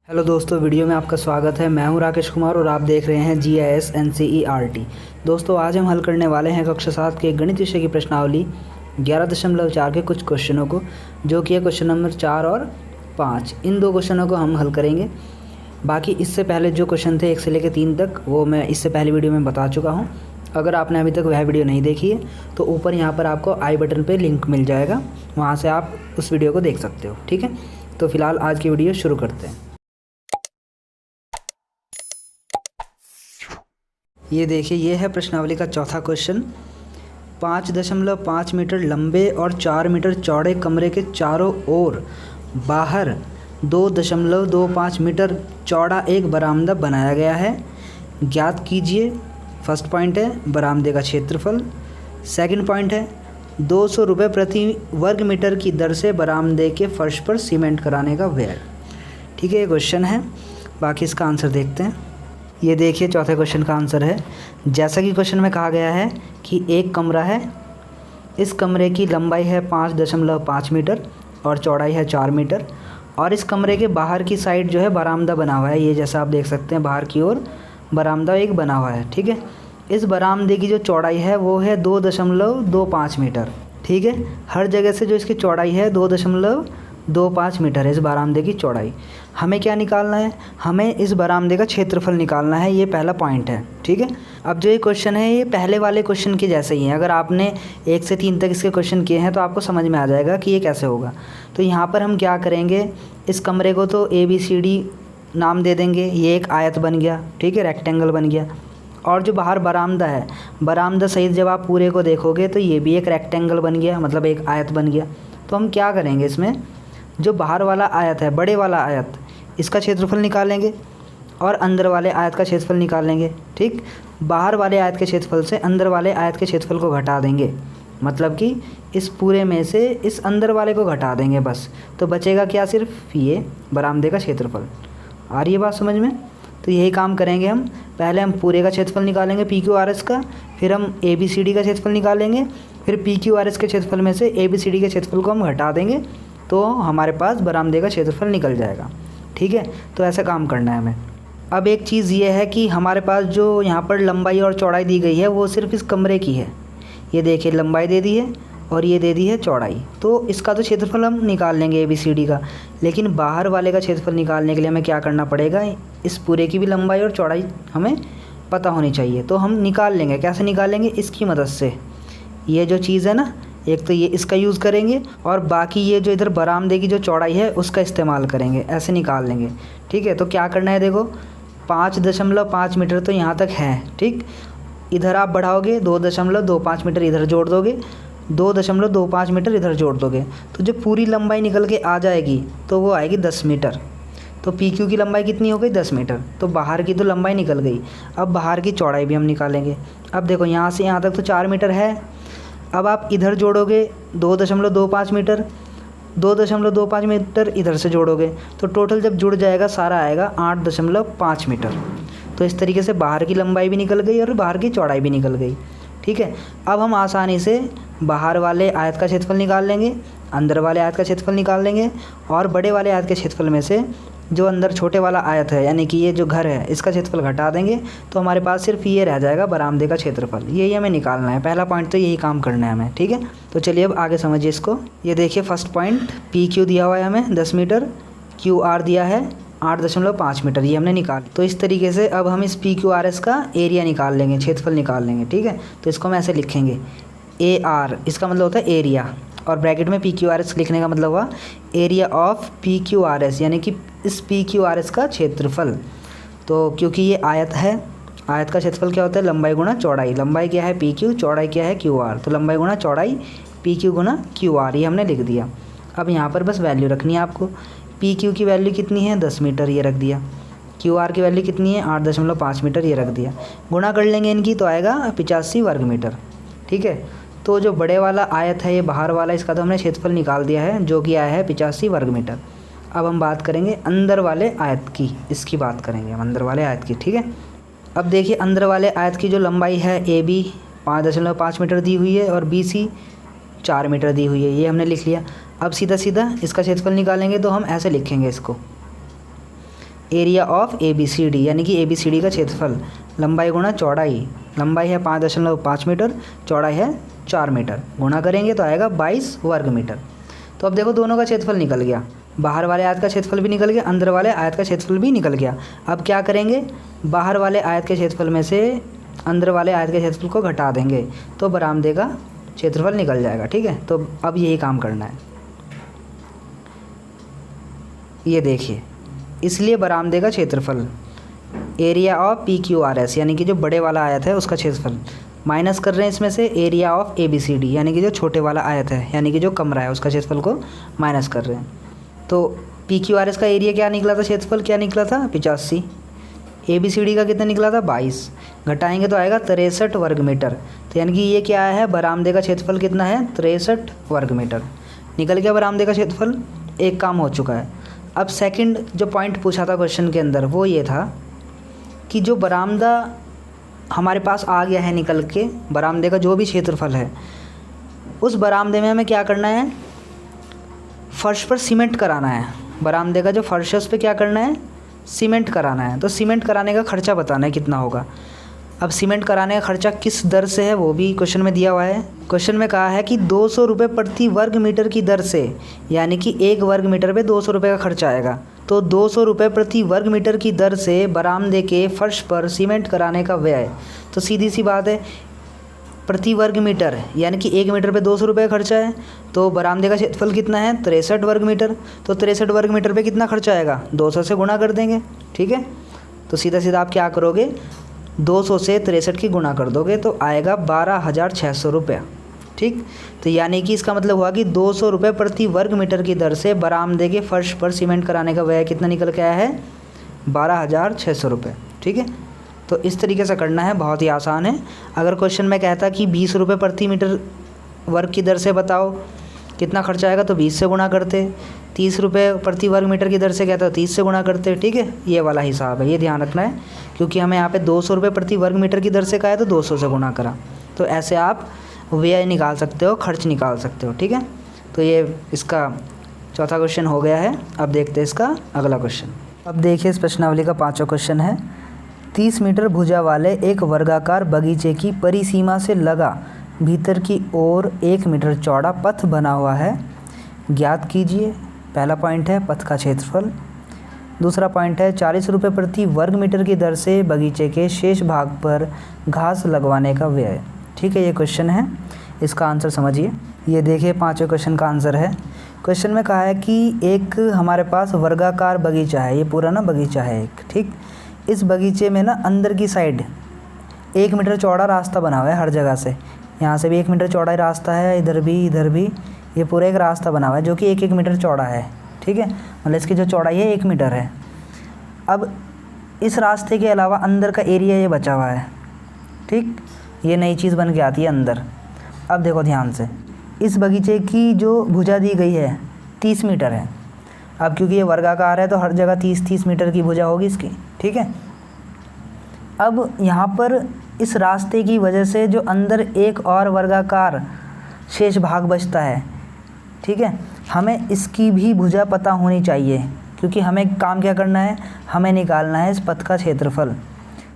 Hello दोस्तों, video में आपका स्वागत है। मैं हूं राकेश कुमार और आप देख रहे हैं GIS NCERT। दोस्तों, आज हम हल करने वाले हैं कक्षा 7 के गणित विषय की प्रश्नावली 11.4 के कुछ क्वेश्चनों को, जो कि है क्वेश्चन नंबर 4 और 5। इन दो क्वेश्चनों को हम हल करेंगे। बाकी इससे पहले जो क्वेश्चन थे 1 से लेकर 3 तक, वो मैं इससे पहले वीडियो में बता चुका हूँ। अगर आपने अभी तक वह वीडियो नहीं देखी है तो ऊपर यहाँ पर आपको आई बटन पर लिंक मिल जाएगा, वहाँ से आप उस वीडियो को देख सकते हो। ठीक है, तो फिलहाल आज की वीडियो शुरू करते हैं। ये देखिए, ये है प्रश्नावली का चौथा क्वेश्चन। 5.5 मीटर लंबे और 4 मीटर चौड़े कमरे के चारों ओर बाहर 2.25 मीटर चौड़ा एक बरामदा बनाया गया है। ज्ञात कीजिए। फर्स्ट पॉइंट है बरामदे का क्षेत्रफल। सेकंड पॉइंट है 200 रुपये प्रति वर्ग मीटर की दर से बरामदे के फर्श पर सीमेंट कराने का व्यय। ठीक है, ये क्वेश्चन है। बाकी इसका आंसर देखते हैं। ये देखिए, चौथे क्वेश्चन का आंसर है, जैसा कि क्वेश्चन में कहा गया है कि एक कमरा है, इस कमरे की लंबाई है 5.5 मीटर और चौड़ाई है 4 मीटर, और इस कमरे के बाहर की साइड जो है बरामदा बना हुआ है। ये जैसा आप देख सकते हैं, बाहर की ओर बरामदा एक बना हुआ है। ठीक है, इस बरामदे की जो चौड़ाई है वो है 2.25 मीटर। ठीक है, हर जगह से जो इसकी चौड़ाई है 2.25 मीटर है इस बरामदे की चौड़ाई। हमें क्या निकालना है? हमें इस बरामदे का क्षेत्रफल निकालना है। ये पहला पॉइंट है। ठीक है, अब जो ये क्वेश्चन है ये पहले वाले क्वेश्चन के जैसे ही है। अगर आपने 1 से 3 तक इसके क्वेश्चन किए हैं तो आपको समझ में आ जाएगा कि ये कैसे होगा। तो यहाँ पर हम क्या करेंगे, इस कमरे को तो ABCD नाम दे देंगे। ये एक आयत बन गया। ठीक है, रेक्टेंगल बन गया। और जो बाहर बरामदा है, बरामदा सहित जब आप पूरे को देखोगे तो ये भी एक रेक्टेंगल बन गया, मतलब एक आयत बन गया। तो हम क्या करेंगे, इसमें जो बाहर वाला आयत है, बड़े वाला आयत, इसका क्षेत्रफल निकालेंगे और अंदर वाले आयत का क्षेत्रफल निकालेंगे। ठीक, बाहर वाले आयत के क्षेत्रफल से अंदर वाले आयत के क्षेत्रफल को घटा देंगे, मतलब कि इस पूरे में से इस अंदर वाले को घटा देंगे बस। तो बचेगा क्या? सिर्फ ये बरामदे का क्षेत्रफल। आ रही है बात समझ में? तो यही काम करेंगे हम। पहले हम पूरे का क्षेत्रफल निकालेंगे PQRS का, फिर हम ABCD का क्षेत्रफल निकालेंगे, फिर PQRS के क्षेत्रफल में से ABCD के क्षेत्रफल को हम घटा देंगे, तो हमारे पास बरामदे का क्षेत्रफल निकल जाएगा। ठीक है, तो ऐसा काम करना है हमें। अब एक चीज़ ये है कि हमारे पास जो यहाँ पर लंबाई और चौड़ाई दी गई है वो सिर्फ इस कमरे की है। ये देखिए, लंबाई दे दी है और ये दे दी है चौड़ाई। तो इसका तो क्षेत्रफल हम निकाल लेंगे ABCD का, लेकिन बाहर वाले का क्षेत्रफल निकालने के लिए हमें क्या करना पड़ेगा, इस पूरे की भी लंबाई और चौड़ाई हमें पता होनी चाहिए। तो हम निकाल लेंगे। कैसे निकालेंगे? इसकी मदद से। ये जो चीज़ है ना, एक तो ये इसका यूज़ करेंगे और बाकी ये जो इधर बरामदे की जो चौड़ाई है उसका इस्तेमाल करेंगे, ऐसे निकाल लेंगे। ठीक है, तो क्या करना है, देखो 5.5 मीटर तो यहाँ तक है। ठीक, इधर आप बढ़ाओगे 2.25 मीटर, इधर जोड़ दोगे 2.25 मीटर, इधर जोड़ दोगे, तो जो पूरी लंबाई निकल के आ जाएगी तो वो आएगी 10 मीटर। तो PQ की लंबाई कितनी हो गई? 10 मीटर। तो बाहर की तो लंबाई निकल गई। अब बाहर की चौड़ाई भी हम निकालेंगे। अब देखो, यहाँ से यहाँ तक तो 4 मीटर है। अब आप इधर जोड़ोगे 2.25 मीटर, 2.25 मीटर इधर से जोड़ोगे तो टोटल जब जुड़ जाएगा सारा आएगा 8.5 मीटर। तो इस तरीके से बाहर की लंबाई भी निकल गई और बाहर की चौड़ाई भी निकल गई। ठीक है, अब हम आसानी से बाहर वाले आयत का क्षेत्रफल निकाल लेंगे, अंदर वाले आयत का क्षेत्रफल निकाल लेंगे, और बड़े वाले आयत के क्षेत्रफल में से जो अंदर छोटे वाला आयत है, यानी कि ये जो घर है, इसका क्षेत्रफल घटा देंगे, तो हमारे पास सिर्फ ये रह जाएगा बरामदे का क्षेत्रफल। यही हमें निकालना है। पहला पॉइंट तो यही काम करना है हमें। ठीक है, तो चलिए अब आगे समझिए इसको। ये देखिए, फर्स्ट पॉइंट PQ दिया हुआ है हमें 10 मीटर, QR दिया है 8.5 मीटर, ये हमने निकाल। तो इस तरीके से अब हम इस PQRS का एरिया निकाल लेंगे, क्षेत्रफल निकाल लेंगे। ठीक है, तो इसको हम ऐसे लिखेंगे AR, इसका मतलब होता है एरिया, और ब्रैकेट में PQRS लिखने का मतलब हुआ एरिया ऑफ PQRS, यानी कि इस PQRS का क्षेत्रफल। तो क्योंकि ये आयत है, आयत का क्षेत्रफल क्या होता है? लंबाई गुणा चौड़ाई। लंबाई क्या है? PQ, चौड़ाई क्या है? QR। तो लंबाई गुणा चौड़ाई PQ गुणा QR, ये हमने लिख दिया। अब यहाँ पर बस वैल्यू रखनी है आपको। PQ की वैल्यू कितनी है? 10 मीटर, ये रख दिया। QR की वैल्यू कितनी है? 8.5 मीटर, ये रख दिया। गुणा कर लेंगे इनकी तो आएगा 85 वर्ग मीटर। ठीक है, तो जो बड़े वाला आयत है, ये बाहर वाला, इसका तो हमने क्षेत्रफल निकाल दिया है, जो कि आया है 85 वर्ग मीटर। अब हम बात करेंगे अंदर वाले आयत की, इसकी बात करेंगे हम अंदर वाले आयत की। ठीक है, अब देखिए, अंदर वाले आयत की जो लंबाई है AB 5.5 मीटर दी हुई है और BC 4 मीटर दी हुई है, ये हमने लिख लिया। अब सीधा सीधा इसका क्षेत्रफल निकालेंगे तो हम ऐसे लिखेंगे इसको, एरिया ऑफ ABCD यानी कि ABCD का क्षेत्रफल, लंबाई गुणा चौड़ाई, लंबाई है 5.5 मीटर, चौड़ाई है 4 मीटर, गुणा करेंगे तो आएगा 22 वर्ग मीटर। तो अब देखो दोनों का क्षेत्रफल निकल गया, बाहर वाले आयत का क्षेत्रफल भी निकल गया, अंदर वाले आयत का क्षेत्रफल भी निकल गया। अब क्या करेंगे, बाहर वाले आयत के क्षेत्रफल में से अंदर वाले आयत के क्षेत्रफल को घटा देंगे तो बरामदे का क्षेत्रफल निकल जाएगा। ठीक है, तो अब यही काम करना है। ये देखिए, इसलिए बरामदे का क्षेत्रफल एरिया ऑफ PQRS यानी कि जो बड़े वाला आयत है उसका क्षेत्रफल, माइनस कर रहे हैं इसमें से एरिया ऑफ ABCD यानी कि जो छोटे वाला आयत है यानी कि जो कमरा है उसका क्षेत्रफल को माइनस कर रहे हैं। तो PQRS का एरिया क्या निकला था, क्षेत्रफल क्या निकला था 85, ABCD का कितना निकला था 22, घटाएंगे तो आएगा 63 वर्ग मीटर। तो यानी कि ये क्या है, बरामदे का क्षेत्रफल कितना है 63 वर्ग मीटर। निकल गया बरामदे का क्षेत्रफल, एक काम हो चुका है। अब सेकंड जो पॉइंट पूछा था क्वेश्चन के अंदर वो ये था कि जो बरामदा हमारे पास आ गया है निकल के, बरामदे का जो भी क्षेत्रफल है उस बरामदे में हमें क्या करना है, फर्श पर सीमेंट कराना है। बरामदे का जो फर्श है उस पर क्या करना है, सीमेंट कराना है। तो सीमेंट कराने का खर्चा बताना है कितना होगा। अब सीमेंट कराने का खर्चा किस दर से है वो भी क्वेश्चन में दिया हुआ है। क्वेश्चन में कहा है कि 200 रुपये प्रति वर्ग मीटर की दर से, यानी कि 1 वर्ग मीटर पे 200 रुपये का खर्चा आएगा। तो 200 रुपये प्रति वर्ग मीटर की दर से बरामदे के फर्श पर सीमेंट कराने का व्यय, तो सीधी सी बात है प्रति वर्ग मीटर यानी कि 1 मीटर पे 200 रुपये का खर्चा है। तो बरामदे का क्षेत्रफल कितना है 63 वर्ग मीटर, तो 63 वर्ग मीटर पे कितना खर्चा आएगा 200 से गुणा कर देंगे। ठीक है, तो सीधा सीधा आप क्या करोगे, 200 से 63 की गुणा कर दोगे तो आएगा 12,600 रुपया। ठीक, तो यानी कि इसका मतलब हुआ कि 200 रुपये प्रति वर्ग मीटर की दर से बरामदे के फर्श पर सीमेंट कराने का व्यय कितना निकल के आया है 12,600 रुपये। ठीक है, तो इस तरीके से करना है, बहुत ही आसान है। अगर क्वेश्चन में कहता कि 20 रुपये प्रति मीटर वर्ग की दर से बताओ कितना खर्चा आएगा तो 20 से गुणा करते, 30 रुपये प्रति वर्ग मीटर की दर से कहता है 30 से गुणा करते। ठीक है, ये वाला हिसाब है, ये ध्यान रखना है, क्योंकि हमें यहाँ पे 200 रुपये प्रति वर्ग मीटर की दर से कहा है तो 200 से गुणा करा। तो ऐसे आप व्यय निकाल सकते हो, खर्च निकाल सकते हो। ठीक है, तो ये इसका चौथा क्वेश्चन हो गया है। अब देखते हैं इसका अगला क्वेश्चन। अब देखिए इस प्रश्नावली का 5वां क्वेश्चन है, 30 मीटर भुजा वाले एक वर्गाकार बगीचे की परिसीमा से लगा भीतर की ओर 1 मीटर चौड़ा पथ बना हुआ है, ज्ञात कीजिए। पहला पॉइंट है पथ का क्षेत्रफल। दूसरा पॉइंट है 40 रुपये प्रति वर्ग मीटर की दर से बगीचे के शेष भाग पर घास लगवाने का व्यय। ठीक है, ये क्वेश्चन है, इसका आंसर समझिए। ये देखिए 5वें क्वेश्चन का आंसर है। क्वेश्चन में कहा है कि एक हमारे पास वर्गाकार बगीचा है, ये पूरा ना बगीचा है एक। ठीक, इस बगीचे में ना अंदर की साइड 1 मीटर चौड़ा रास्ता बना हुआ है हर जगह से, यहाँ से भी 1 मीटर चौड़ा रास्ता है, इधर भी, ये पूरा एक रास्ता बना हुआ है जो कि 1-1 मीटर चौड़ा है। ठीक है, मतलब इसकी जो चौड़ाई है 1 मीटर है। अब इस रास्ते के अलावा अंदर का एरिया ये बचा हुआ है। ठीक, ये नई चीज़ बन के आती है अंदर। अब देखो ध्यान से, इस बगीचे की जो भुजा दी गई है 30 मीटर है। अब क्योंकि ये वर्गाकार है तो हर जगह 30-30 मीटर की भुजा होगी इसकी। ठीक है, अब यहाँ पर इस रास्ते की वजह से जो अंदर एक और वर्गाकार शेष भाग बचता है, ठीक है, हमें इसकी भी भुजा पता होनी चाहिए, क्योंकि हमें काम क्या करना है, हमें निकालना है इस पथ का क्षेत्रफल।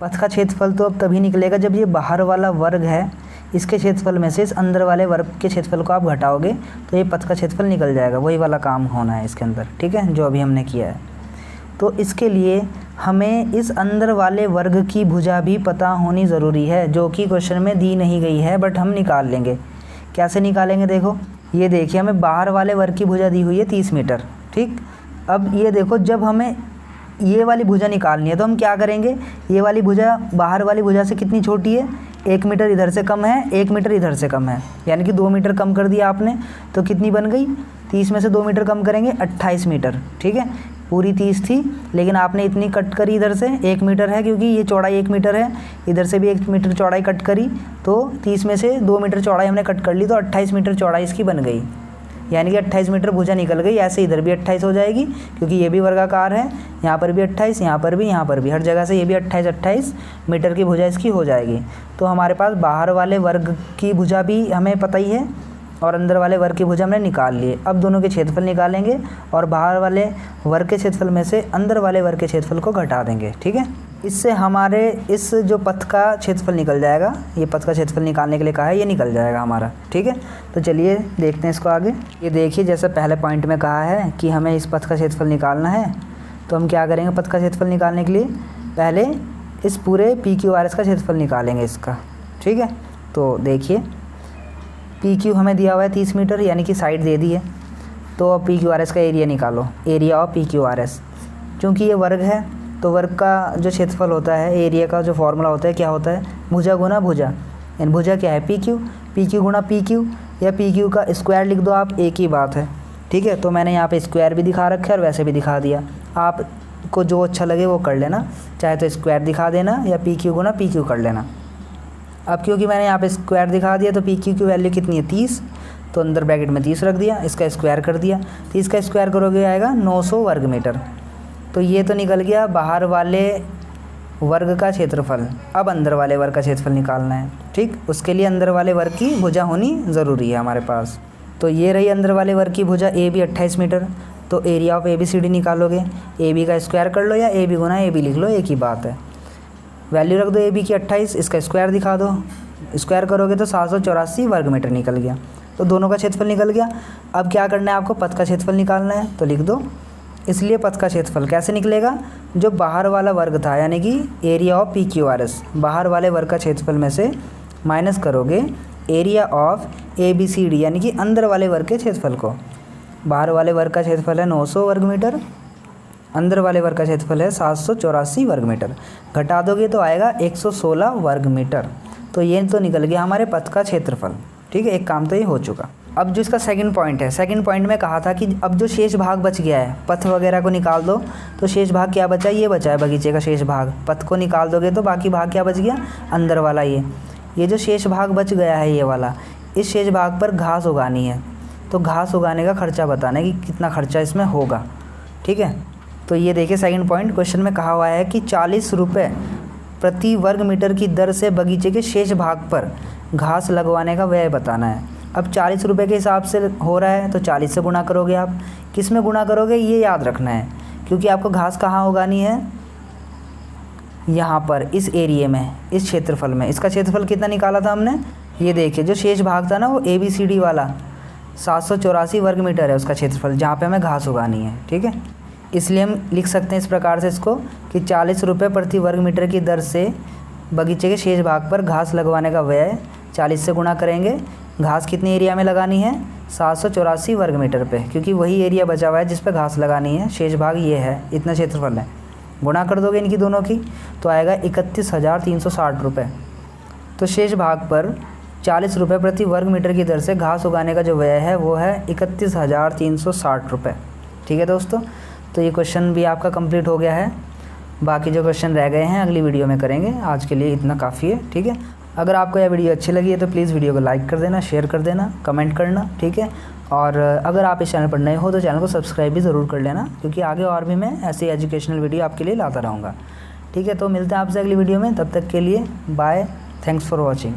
पथ का क्षेत्रफल तो अब तभी निकलेगा जब ये बाहर वाला वर्ग है इसके क्षेत्रफल में से इस अंदर वाले वर्ग के क्षेत्रफल को आप घटाओगे तो ये पथ का क्षेत्रफल निकल जाएगा। वही वाला काम होना है इसके अंदर। ठीक है, जो अभी हमने किया है। तो इसके लिए हमें इस अंदर वाले वर्ग की भुजा भी पता होनी ज़रूरी है, जो कि क्वेश्चन में दी नहीं गई है, बट हम निकाल लेंगे। कैसे निकालेंगे, देखो ये देखिए, हमें बाहर वाले वर्ग की भुजा दी हुई है 30 मीटर। ठीक, अब ये देखो, जब हमें ये वाली भुजा निकालनी है तो हम क्या करेंगे, ये वाली भुजा बाहर वाली भुजा से कितनी छोटी है, 1 मीटर इधर से कम है, 1 मीटर इधर से कम है, यानी कि 2 मीटर कम कर दिया आपने। तो कितनी बन गई, 30 में से 2 मीटर कम करेंगे 28 मीटर। ठीक है, पूरी 30 थी लेकिन आपने इतनी कट करी, इधर से 1 मीटर है क्योंकि ये चौड़ाई 1 मीटर है, इधर से भी 1 मीटर चौड़ाई कट करी, तो 30 में से 2 मीटर चौड़ाई हमने कट कर ली, तो 28 मीटर चौड़ाई इसकी बन गई, यानी कि 28 मीटर भुजा निकल गई। ऐसे इधर भी 28 हो जाएगी क्योंकि ये भी वर्गाकार है, यहाँ पर भी 28, यहाँ पर भी, हर जगह से ये भी 28 मीटर की भुजा इसकी हो जाएगी। तो हमारे पास बाहर वाले वर्ग की भुजा भी हमें पता ही है, और अंदर वाले वर्ग की भुजा हमने निकाल लिए। अब दोनों के क्षेत्रफल निकालेंगे और बाहर वाले वर्ग के क्षेत्रफल में से अंदर वाले वर्ग के क्षेत्रफल को घटा देंगे। ठीक है, इससे हमारे इस जो पथ का क्षेत्रफल निकल जाएगा, ये पथ का क्षेत्रफल निकालने के लिए कहा है, ये निकल जाएगा हमारा। ठीक है, तो चलिए देखते हैं इसको आगे। ये देखिए, जैसे पहले पॉइंट में कहा है कि हमें इस पथ का क्षेत्रफल निकालना है, तो हम क्या करेंगे, पथ का क्षेत्रफल निकालने के लिए पहले इस पूरे PQRS का क्षेत्रफल निकालेंगे इसका। ठीक है, तो देखिए PQ हमें दिया हुआ है 30 मीटर, यानी कि साइड दे दी है। तो अब PQRS का एरिया निकालो, एरिया ऑफ PQRS। क्योंकि ये वर्ग है तो वर्ग का जो क्षेत्रफल होता है, एरिया का जो फॉर्मूला होता है, क्या होता है, भुजा गुना भुजा। यानी भुजा क्या है, PQ गुना PQ, या PQ का स्क्वायर लिख दो आप, एक ही बात है। ठीक है, तो मैंने यहाँ पे स्क्वायर भी दिखा रखा है और वैसे भी दिखा दिया, आपको जो अच्छा लगे वो कर लेना, चाहे तो स्क्वायर दिखा देना या PQ गुना PQ कर लेना। अब क्योंकि मैंने यहाँ पे स्क्वायर दिखा दिया तो PQ की वैल्यू कितनी है, 30, तो अंदर ब्रैकेट में 30 रख दिया, इसका स्क्वायर कर दिया। 30 का स्क्वायर करोगे आएगा 900 वर्ग मीटर। तो ये तो निकल गया बाहर वाले वर्ग का क्षेत्रफल। अब अंदर वाले वर्ग का क्षेत्रफल निकालना है। ठीक, उसके लिए अंदर वाले वर्ग की भुजा होनी ज़रूरी है हमारे पास। तो ये रही अंदर वाले वर्ग की भुजा, AB 28 मीटर। तो एरिया ऑफ ABCD निकालोगे, AB का स्क्वायर कर लो या AB गुना AB लिख लो, एक ही बात है। वैल्यू रख दो AB की 28, इसका स्क्वायर दिखा दो, स्क्वायर करोगे तो 784 वर्ग मीटर निकल गया। तो दोनों का क्षेत्रफल निकल गया। अब क्या करना है आपको, पथ का क्षेत्रफल निकालना है, तो लिख दो। इसलिए पथ का क्षेत्रफल कैसे निकलेगा, जो बाहर वाला वर्ग था, यानी कि एरिया ऑफ PQRS, बाहर वाले वर्ग का क्षेत्रफल में से माइनस करोगे एरिया ऑफ ABCD, यानी कि अंदर वाले वर्ग के क्षेत्रफल को। बाहर वाले वर्ग का क्षेत्रफल है 900 वर्ग मीटर, अंदर वाले वर्ग का क्षेत्रफल है 784 वर्ग मीटर। घटा दोगे तो आएगा 116 वर्ग मीटर। तो ये तो निकल गया हमारे पथ का क्षेत्रफल। ठीक है, एक काम तो ये हो चुका। अब जो इसका सेकंड पॉइंट है, सेकंड पॉइंट में कहा था कि अब जो शेष भाग बच गया है, पथ वगैरह को निकाल दो, तो शेष भाग क्या बचा, ये बचा है बगीचे का शेष भाग। पथ को निकाल दोगे तो बाकी भाग क्या बच गया, अंदर वाला। ये जो शेष भाग बच गया है, ये वाला, इस शेष भाग पर घास उगानी है। तो घास उगाने का खर्चा बताना है कि कितना खर्चा इसमें होगा। ठीक है, तो ये देखिए सेकंड पॉइंट, क्वेश्चन में कहा हुआ है कि 40 रुपये प्रति वर्ग मीटर की दर से बगीचे के शेष भाग पर घास लगवाने का व्यय बताना है। अब 40 रुपये के हिसाब से हो रहा है तो 40 से गुणा करोगे आप। किस में गुणा करोगे ये याद रखना है, क्योंकि आपको घास कहाँ उगानी है, यहाँ पर इस एरिया में, इस क्षेत्रफल में। इसका क्षेत्रफल कितना निकाला था हमने, ये देखिए जो शेष भाग था ना वो ABCD वाला 784 वर्ग मीटर है उसका क्षेत्रफल, जहाँ पे हमें घास उगानी है। ठीक है, इसलिए हम लिख सकते हैं इस प्रकार से इसको कि 40 रुपये प्रति वर्ग मीटर की दर से बगीचे के शेष भाग पर घास लगवाने का व्यय 40 से गुणा करेंगे। घास कितनी एरिया में लगानी है, 784 वर्ग मीटर पे, क्योंकि वही एरिया बचा हुआ है जिस पे घास लगानी है। शेष भाग ये है, इतना क्षेत्रफल है। गुणा कर दोगे इनकी दोनों की तो आएगा 31,360 रुपये। तो शेष भाग पर 40 रुपये प्रति वर्ग मीटर की दर से घास उगाने का जो व्यय है वो है 31,360 रुपये। ठीक है दोस्तों, तो ये क्वेश्चन भी आपका कंप्लीट हो गया है। बाकी जो क्वेश्चन रह गए हैं अगली वीडियो में करेंगे, आज के लिए इतना काफ़ी है। ठीक है, अगर आपको यह वीडियो अच्छी लगी है तो प्लीज़ वीडियो को लाइक कर देना, शेयर कर देना, कमेंट करना। ठीक है, और अगर आप इस चैनल पर नए हो तो चैनल को सब्सक्राइब भी ज़रूर कर लेना, क्योंकि आगे और भी मैं ऐसी एजुकेशनल वीडियो आपके लिए लाता रहूँगा। ठीक है, तो मिलते हैं आपसे अगली वीडियो में, तब तक के लिए बाय, थैंक्स फॉर वॉचिंग।